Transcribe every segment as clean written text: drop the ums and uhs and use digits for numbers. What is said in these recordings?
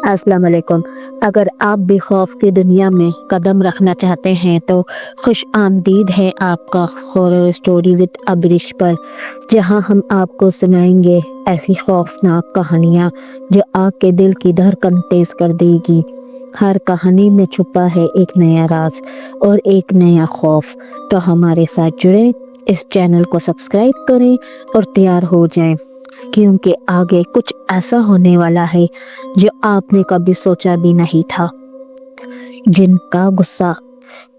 अस्सलाम वालेकुम। अगर आप भी खौफ की दुनिया में कदम रखना चाहते हैं तो खुश आमदीद है आपका हॉरर स्टोरी विद अबरिश पर, जहां हम आपको सुनाएंगे ऐसी खौफनाक कहानियां जो आपके दिल की धड़कन तेज कर देगी। हर कहानी में छुपा है एक नया राज और एक नया खौफ। तो हमारे साथ जुड़े, इस चैनल को सब्सक्राइब करें और तैयार हो जाएं, क्योंकि आगे कुछ ऐसा होने वाला है जो आपने कभी सोचा भी नहीं था। जिनका गुस्सा।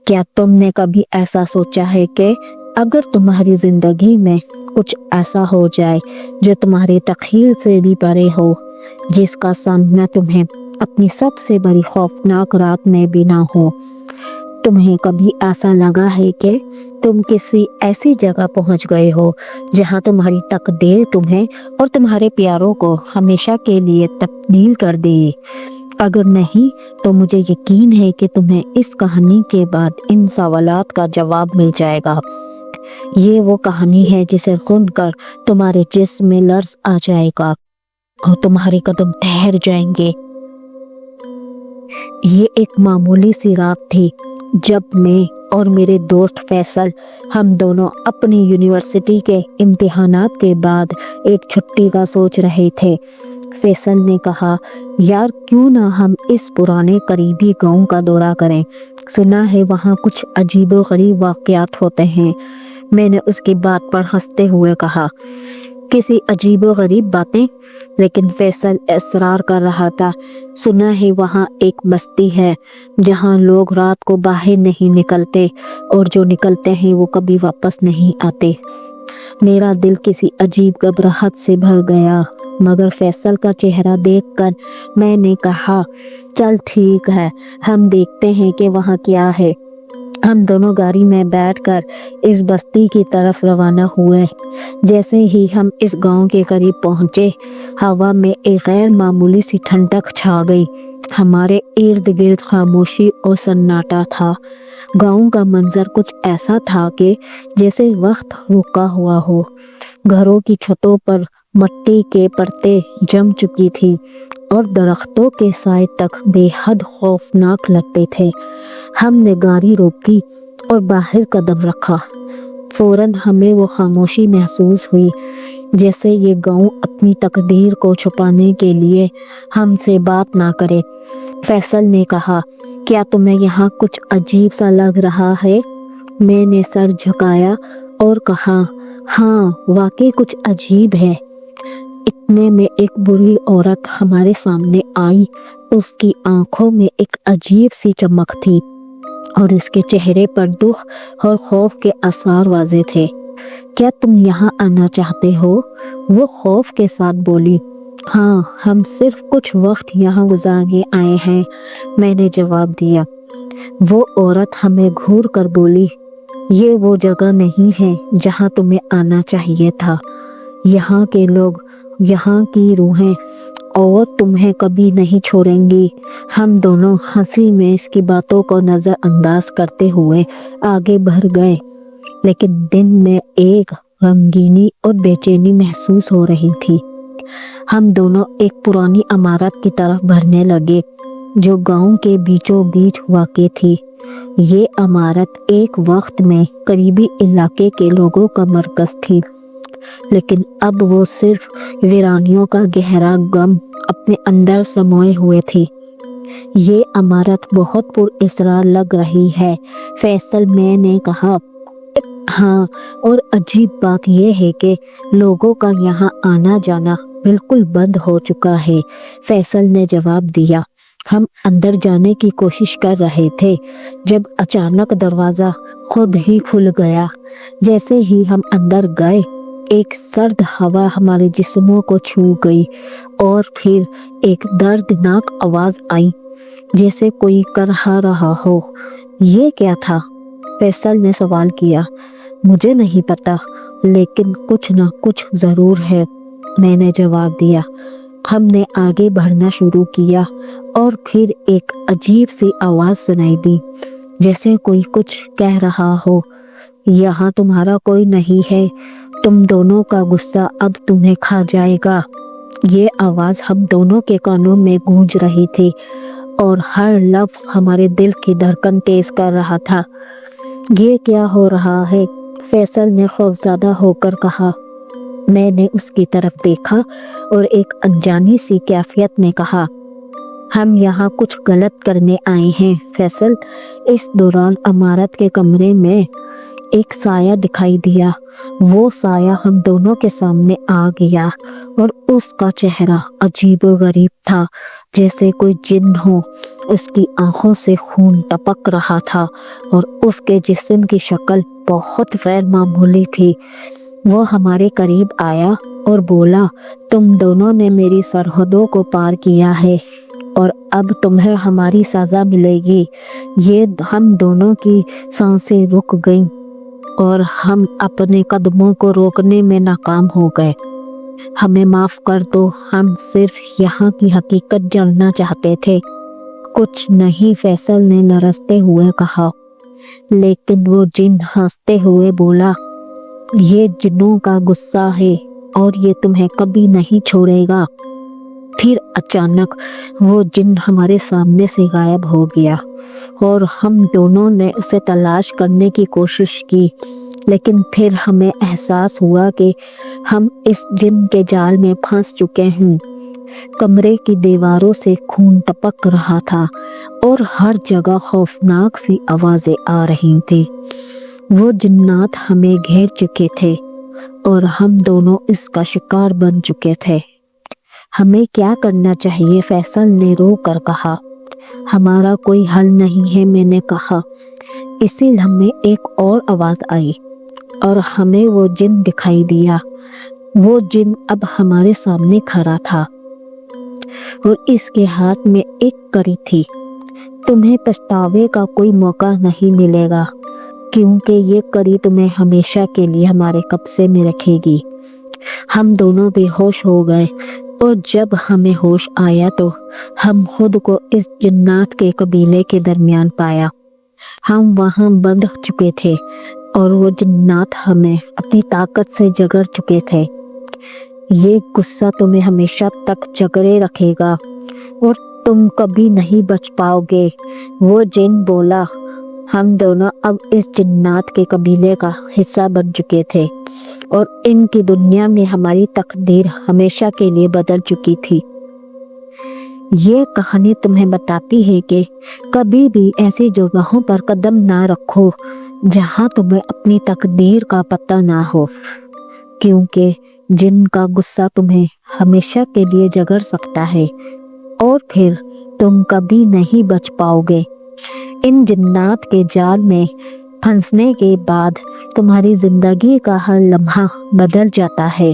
क्या तुमने कभी ऐसा सोचा है कि अगर तुम्हारी जिंदगी में कुछ ऐसा हो जाए जो तुम्हारी तख़य्युल से भी परे हो, जिसका सामना तुम्हें अपनी सबसे बड़ी खौफनाक रात में भी ना हो? तुम्हें कभी ऐसा लगा है कि तुम किसी ऐसी जगह पहुंच गए हो जहां तुम्हारी तकदीर तुम्हें और तुम्हारे प्यारों को हमेशा के लिए तब्दील कर दे? अगर नहीं तो मुझे यकीन है कि तुम्हें इस कहानी के बाद इन सवालात का जवाब मिल जाएगा। ये वो कहानी है जिसे सुनकर तुम्हारे जिस्म में लर्ज़ आ जाएगा और तुम्हारे कदम ठहर जाएंगे। ये एक मामूली सी रात थी जब मैं और मेरे दोस्त फैसल, हम दोनों अपनी यूनिवर्सिटी के इम्तिहानात के बाद एक छुट्टी का सोच रहे थे। फैसल ने कहा, यार क्यों ना हम इस पुराने करीबी गांव का दौरा करें, सुना है वहाँ कुछ अजीबोगरीब वाक़यात होते हैं। मैंने उसकी बात पर हंसते हुए कहा, किसी अजीबोगरीब बातें? लेकिन फैसल इसरार कर रहा था। सुना है वहाँ एक बस्ती है जहाँ लोग रात को बाहर नहीं निकलते और जो निकलते हैं वो कभी वापस नहीं आते। मेरा दिल किसी अजीब घबराहट से भर गया, मगर फैसल का चेहरा देखकर मैंने कहा, चल ठीक है, हम देखते हैं कि वहाँ क्या है। हम दोनों गाड़ी में बैठकर इस बस्ती की तरफ रवाना हुए। जैसे ही हम इस गांव के करीब पहुंचे, हवा में एक गैर मामूली सी ठंडक छा गई। हमारे इर्द गिर्द खामोशी और सन्नाटा था। गांव का मंजर कुछ ऐसा था कि जैसे वक्त रुका हुआ हो। घरों की छतों पर मिट्टी के परते जम चुकी थी और दरख्तों के साए तक बेहद खौफनाक लगते थे। हमने गाड़ी रोकी और बाहर कदम रखा। फौरन हमें वो खामोशी महसूस हुई, जैसे ये गांव अपनी तकदीर को छुपाने के लिए हमसे बात ना करे। फैसल ने कहा, क्या तुम्हें यहाँ कुछ अजीब सा लग रहा है? मैंने सर झुकाया और कहा, हाँ वाकई कुछ अजीब है। इतने में एक बुरी औरत हमारे सामने आई। उसकी आंखों में एक अजीब सी चमक थी और उसके चेहरे पर दुख और खौफ के आसार वाज़े थे। क्या तुम यहाँ आना चाहते हो? वो खौफ के साथ बोली। हाँ, हम सिर्फ कुछ वक्त यहाँ गुजारने आए हैं, मैंने जवाब दिया। वो औरत हमें घूर कर बोली, ये वो जगह नहीं है जहाँ तुम्हें आना चाहिए था। यहाँ के लोग, यहाँ की रूहें और तुम्हें कभी नहीं छोड़ेंगी। हम दोनों हंसी में इसकी बातों को नज़रअंदाज करते हुए आगे बढ़ गए, लेकिन दिल में एक गमगीनी और बेचैनी महसूस हो रही थी। हम दोनों एक पुरानी इमारत की तरफ बढ़ने लगे जो गांव के बीचों बीच वाक़ई थी। ये इमारत एक वक्त में करीबी इलाके के लोगों का मरकज़ थी, लेकिन अब वो सिर्फ वीरानियों का गहरा गम अपने अंदर समोए हुए थी। ये इमारत बहुत पुरअसरार लग रही है, फैसल, मैंने कहा। हाँ, और अजीब बात यह है कि लोगों का यहाँ आना जाना बिल्कुल बंद हो चुका है, फैसल ने जवाब दिया। हम अंदर जाने की कोशिश कर रहे थे जब अचानक दरवाज़ा खुद ही खुल गया। जैसे ही हम अंदर गए, एक सर्द हवा हमारे जिस्मों को छू गई और फिर एक दर्दनाक आवाज़ आई, जैसे कोई करहा रहा हो। ये क्या था? फैसल ने सवाल किया। मुझे नहीं पता, लेकिन कुछ ना कुछ ज़रूर है, मैंने जवाब दिया। हमने आगे बढ़ना शुरू किया और फिर एक अजीब सी आवाज़ सुनाई दी, जैसे कोई कुछ कह रहा हो, यहाँ तुम्हारा कोई नहीं है, तुम दोनों का गुस्सा अब तुम्हें खा जाएगा। یہ آواز ہم دونوں کے کانوں میں گونج رہی تھی اور ہر لفظ ہمارے دل کی دھڑکن تیز کر رہا تھا۔ یہ کیا ہو رہا ہے؟ فیصل نے خوفزدہ ہو کر کہا۔ میں نے اس کی طرف دیکھا اور ایک انجانی سی کیفیت میں کہا، ہم یہاں کچھ غلط کرنے آئے ہیں فیصل۔ اس دوران عمارت کے کمرے میں ایک سایہ دکھائی دیا۔ وہ سایہ ہم دونوں کے سامنے آ گیا اور اس کا چہرہ عجیب و غریب تھا، جیسے کوئی جن ہو۔ اس کی آنکھوں سے خون ٹپک رہا تھا اور اس کے جسم کی شکل بہت غیر معمولی تھی۔ وہ ہمارے قریب آیا اور بولا، تم دونوں نے میری سرحدوں کو پار کیا ہے اور اب تمہیں ہماری سزا ملے گی۔ یہ ہم دونوں کی سانسیں رک گئیں اور ہم اپنے قدموں کو روکنے میں ناکام ہو گئے۔ ہمیں معاف کر دو، ہم صرف یہاں کی حقیقت جاننا چاہتے تھے۔ کچھ نہیں، فیصل نے لرزتے ہوئے کہا۔ لیکن وہ جن ہنستے ہوئے بولا، یہ جنوں کا غصہ ہے اور یہ تمہیں کبھی نہیں چھوڑے گا۔ پھر اچانک وہ جن ہمارے سامنے سے غائب ہو گیا اور ہم دونوں نے اسے تلاش کرنے کی کوشش کی، لیکن پھر ہمیں احساس ہوا کہ ہم اس جن کے جال میں پھنس چکے ہیں۔ کمرے کی دیواروں سے خون ٹپک رہا تھا اور ہر جگہ خوفناک سی آوازیں آ رہی تھی۔ وہ جنات ہمیں گھیر چکے تھے اور ہم دونوں اس کا شکار بن چکے تھے۔ ہمیں کیا کرنا چاہیے؟ فیصل نے رو کر کہا۔ ہمارا کوئی حل نہیں ہے، میں نے کہا۔ اسی لمحے ایک اور آواز آئی اور ہمیں وہ جن دکھائی دیا۔ وہ جن اب ہمارے سامنے کھڑا تھا اور اس کے ہاتھ میں ایک کڑی تھی۔ تمہیں پچھتاوے کا کوئی موقع نہیں ملے گا، کیونکہ یہ کڑی تمہیں ہمیشہ کے لیے ہمارے قبضے میں رکھے گی۔ ہم دونوں بے ہوش ہو گئے اور جب ہمیں ہوش آیا تو ہم خود کو اس جنات کے قبیلے کے درمیان پایا۔ ہم وہاں بندھ چکے تھے اور وہ جنات ہمیں اپنی طاقت سے جگڑ چکے تھے۔ یہ غصہ تمہیں ہمیشہ تک جکڑے رکھے گا اور تم کبھی نہیں بچ پاؤ گے، وہ جن بولا۔ ہم دونوں اب اس جنات کے قبیلے کا حصہ بن چکے تھے اور ان کی دنیا میں ہماری تقدیر ہمیشہ کے لیے بدل چکی تھی۔ یہ کہانی تمہیں بتاتی ہے کہ کبھی بھی ایسی جگہوں پر قدم نہ رکھو جہاں تمہیں اپنی تقدیر کا پتہ نہ ہو، کیونکہ جن کا غصہ تمہیں ہمیشہ کے لیے جگڑ سکتا ہے اور پھر تم کبھی نہیں بچ پاؤ گے۔ ان جنات کے جال میں پھنسنے کے بعد تمہاری زندگی کا ہر لمحہ بدل جاتا ہے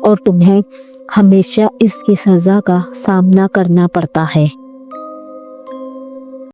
اور تمہیں ہمیشہ اس کی سزا کا سامنا کرنا پڑتا ہے۔